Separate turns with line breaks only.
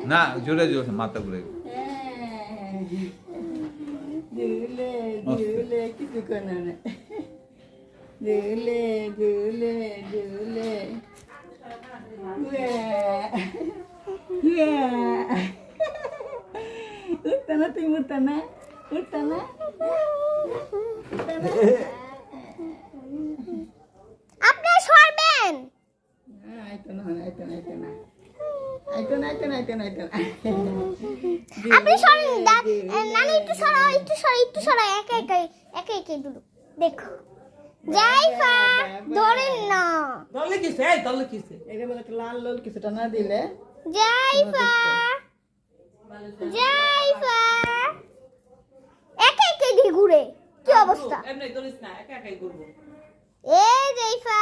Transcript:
না জোরে জোরে মাথা ঘুরে
ঝুলে ঝুলে কিছু করে না ঝুলে ঝুলে ঝুলে উঠতে না তুমি উঠতে না উঠতে না
আপনি সরবেন
আইতো না আইতো না আইতো না আইতো না আইতো না আইতো না আইতো না
আপনি সরেন নানি একটু সরাও একটু সরাও একা একা একা একা দুলু দেখো জাইফা ধরেন না
দলে কিছে এই দলে কিছে
এটা বলে একটা লাল লাল কিছুটা না দিলে
জাইফা জাইফা একা একা ঘুরে কি অবস্থা
এমনি দলিস না একা একাই করব
এ জাইফা